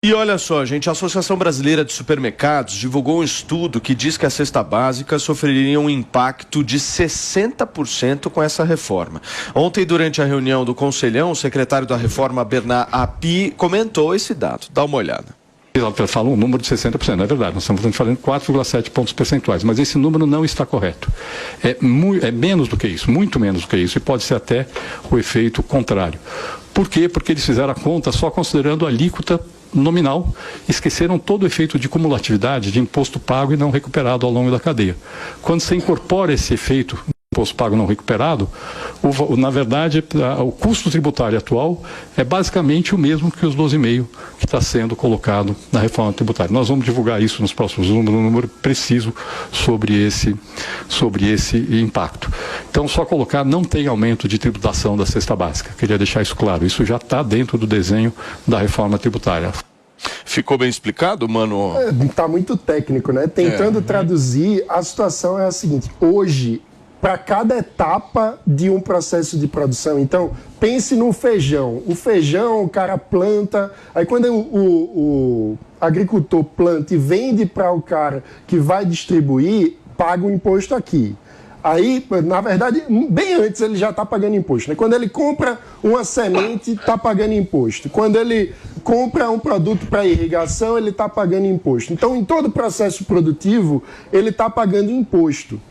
E olha só, gente, a Associação Brasileira de Supermercados divulgou um estudo que diz que a cesta básica sofreria um impacto de 60% com essa reforma. Ontem, durante a reunião do Conselhão, o secretário da reforma, Bernard Api, comentou esse dado. Dá uma olhada. Ela fala um número de 60%, não é verdade, nós estamos falando 4,7 pontos percentuais, mas esse número não está correto. É menos do que isso, muito menos do que isso, e pode ser até o efeito contrário. Por quê? Porque eles fizeram a conta só considerando a alíquota nominal, esqueceram todo o efeito de cumulatividade de imposto pago e não recuperado ao longo da cadeia. Quando você incorpora esse efeito imposto pago não recuperado, na verdade, o custo tributário atual é basicamente o mesmo que os 12,5% que está sendo colocado na reforma tributária. Nós vamos divulgar isso nos próximos números, um número preciso sobre esse impacto. Então, só colocar, não tem aumento de tributação da cesta básica. Queria deixar isso claro. Isso já está dentro do desenho da reforma tributária. Ficou bem explicado, mano? Está muito técnico, né? Tentando traduzir, a situação é a seguinte. Hoje, para cada etapa de um processo de produção. Então, pense no feijão. O feijão, o cara planta, aí quando o agricultor planta e vende para o cara que vai distribuir, paga o imposto aqui. Aí, na verdade, bem antes ele já está pagando imposto, né? Quando ele compra uma semente, está pagando imposto. Quando ele compra um produto para irrigação, ele está pagando imposto. Então, em todo o processo produtivo, ele está pagando imposto.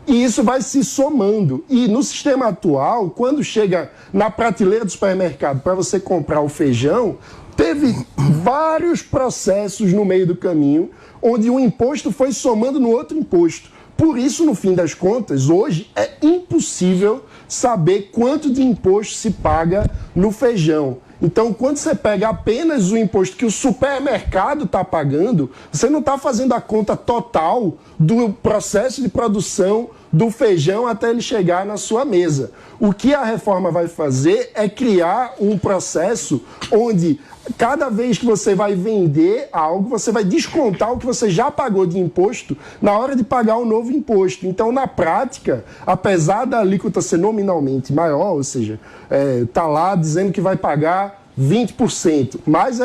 E isso vai se somando. E no sistema atual, quando chega na prateleira do supermercado para você comprar o feijão, teve vários processos no meio do caminho onde um imposto foi somando no outro imposto. Por isso, no fim das contas, hoje é impossível saber quanto de imposto se paga no feijão. Então, quando você pega apenas o imposto que o supermercado está pagando, você não está fazendo a conta total do processo de produção do feijão até ele chegar na sua mesa. O que a reforma vai fazer é criar um processo onde cada vez que você vai vender algo, você vai descontar o que você já pagou de imposto na hora de pagar o novo imposto. Então, na prática, apesar da alíquota ser nominalmente maior, ou seja, está lá dizendo que vai pagar 20%, mas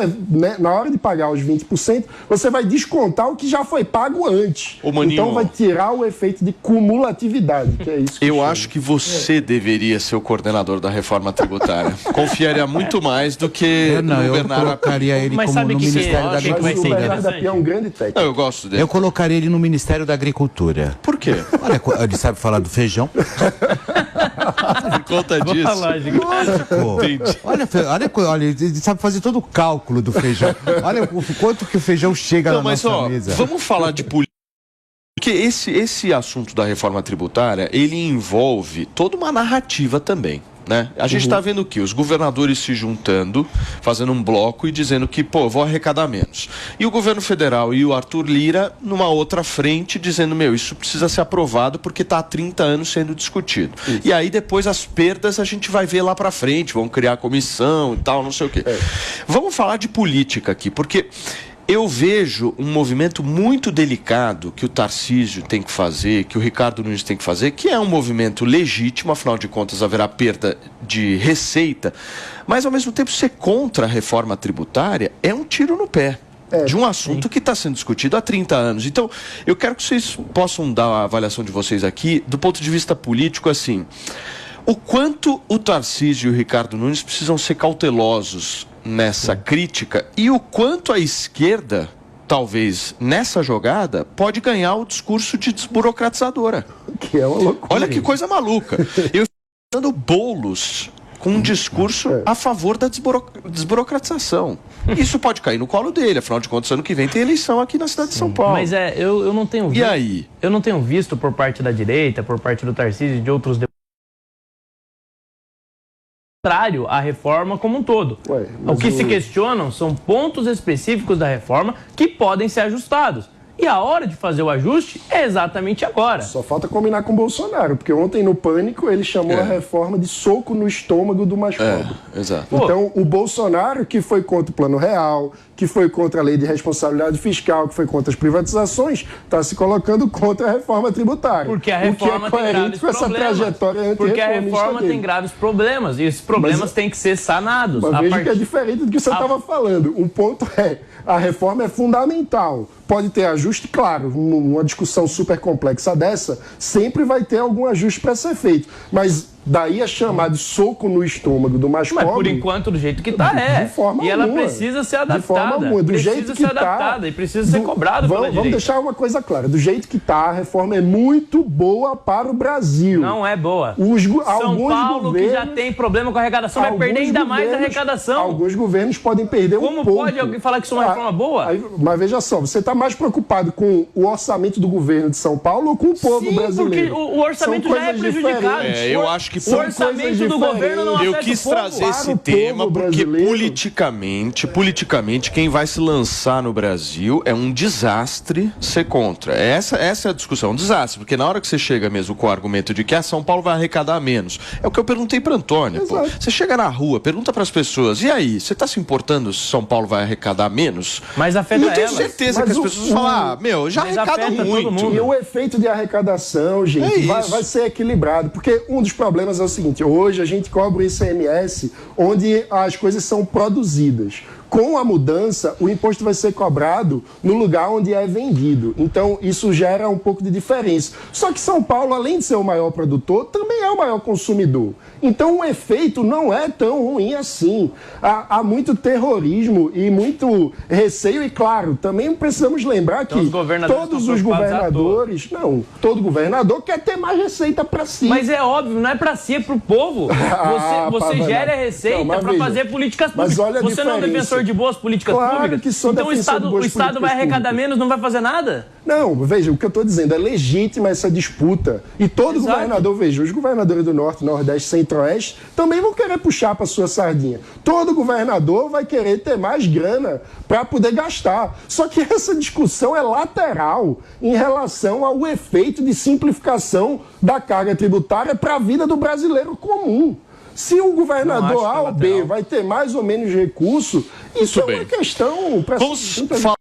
na hora de pagar os 20%, você vai descontar o que já foi pago antes. Então vai tirar o efeito de cumulatividade, que é isso que eu acho que você deveria ser o coordenador da reforma tributária. Confiaria muito mais do que o Bernardo. Eu colocaria ele como no Ministério da Agricultura. Mas o Bernardo Api é um grande técnico. Eu gosto dele. Eu colocaria ele no Ministério da Agricultura. Por quê? Olha, ele sabe falar do feijão. Por conta disso. Olha, ele sabe fazer todo o cálculo do feijão. Olha o quanto que o feijão chega na nossa mesa. Vamos falar de política. Porque esse assunto da reforma tributária, ele envolve toda uma narrativa também, né? A gente está vendo o quê? Os governadores se juntando, fazendo um bloco e dizendo que, vou arrecadar menos. E o governo federal e o Arthur Lira numa outra frente dizendo, isso precisa ser aprovado porque está há 30 anos sendo discutido. Isso. E aí depois as perdas a gente vai ver lá para frente, vão criar comissão e tal, não sei o quê. Vamos falar de política aqui, porque eu vejo um movimento muito delicado que o Tarcísio tem que fazer, que o Ricardo Nunes tem que fazer, que é um movimento legítimo, afinal de contas haverá perda de receita, mas ao mesmo tempo ser contra a reforma tributária é um tiro no pé de um assunto que está sendo discutido há 30 anos. Então, eu quero que vocês possam dar a avaliação de vocês aqui, do ponto de vista político, assim, o quanto o Tarcísio e o Ricardo Nunes precisam ser cautelosos nessa crítica e o quanto a esquerda, talvez nessa jogada, pode ganhar o discurso de desburocratizadora. Que é uma loucura. Olha que coisa maluca. Eu estou dando Boulos com um discurso a favor da desburocratização. Isso pode cair no colo dele, afinal de contas, ano que vem tem eleição aqui na cidade de São Paulo. Mas eu não tenho visto. E aí? Eu não tenho visto por parte da direita, por parte do Tarcísio e de outros contrário à reforma como um todo. O que se questionam são pontos específicos da reforma que podem ser ajustados. E a hora de fazer o ajuste é exatamente agora. Só falta combinar com o Bolsonaro, porque ontem no Pânico ele chamou a reforma de soco no estômago do mais pobre. Exato. Então, o Bolsonaro, que foi contra o Plano Real, que foi contra a lei de responsabilidade fiscal, que foi contra as privatizações, está se colocando contra a reforma tributária. Porque a reforma tem graves com essa problemas. trajetória Porque a reforma tem graves problemas. E esses problemas têm que ser sanados. Mas veja que é diferente do que você estava falando. O ponto é, a reforma é fundamental. Pode ter ajuste, claro, numa discussão super complexa dessa, sempre vai ter algum ajuste para ser feito. Mas daí a chamar de soco no estômago do mais pobre... Mas por enquanto, do jeito que está, De forma e ela alguma. precisa ser adaptada. De forma alguma. Do jeito que está... E precisa ser cobrado pela direita. Vamos deixar uma coisa clara. Do jeito que está, a reforma é muito boa para o Brasil. Não é boa. São Paulo, que já tem problema com a arrecadação, vai perder ainda mais a arrecadação. Alguns governos podem perder Como um pouco. pode alguém falar que isso é uma reforma boa? Mas veja só, você está mais preocupado com o orçamento do governo de São Paulo ou com o povo brasileiro? Porque o orçamento já é prejudicado. Eu acho que o orçamento do governo não afeta eu quis o povo. trazer esse tema porque politicamente quem vai se lançar no Brasil é um desastre ser contra. Essa é a discussão, um desastre, porque na hora que você chega mesmo com o argumento de que São Paulo vai arrecadar menos, é o que eu perguntei para Antônio. Pô, você chega na rua, pergunta para as pessoas, e aí, você está se importando se São Paulo vai arrecadar menos? Mas afeta eu tenho elas. certeza que as pessoas vão falar, já arrecada muito. E o efeito de arrecadação, gente, vai ser equilibrado, porque um dos problemas é o seguinte, hoje a gente cobra o ICMS onde as coisas são produzidas. Com a mudança, o imposto vai ser cobrado no lugar onde é vendido. Então, isso gera um pouco de diferença. Só que São Paulo, além de ser o maior produtor, também é o maior consumidor. Então, o efeito não é tão ruim assim. Há muito terrorismo e muito receio. E, claro, também precisamos lembrar que todos os governadores... Não, todo governador quer ter mais receita para si. Mas é óbvio, não é para si, é para o povo. Você gera receita para fazer políticas públicas. Mas olha você não é um defensor de boas políticas públicas? Que sou então o Estado vai arrecadar menos, não vai fazer nada? Não, veja, o que eu estou dizendo é legítima essa disputa. E todo governador, veja, os governadores do Norte, Nordeste, Centro-Oeste também vão querer puxar para sua sardinha. Todo governador vai querer ter mais grana para poder gastar. Só que essa discussão é lateral em relação ao efeito de simplificação da carga tributária para a vida do brasileiro comum. Se um governador A ou B vai ter mais ou menos recurso, isso é uma questão para Vamos falar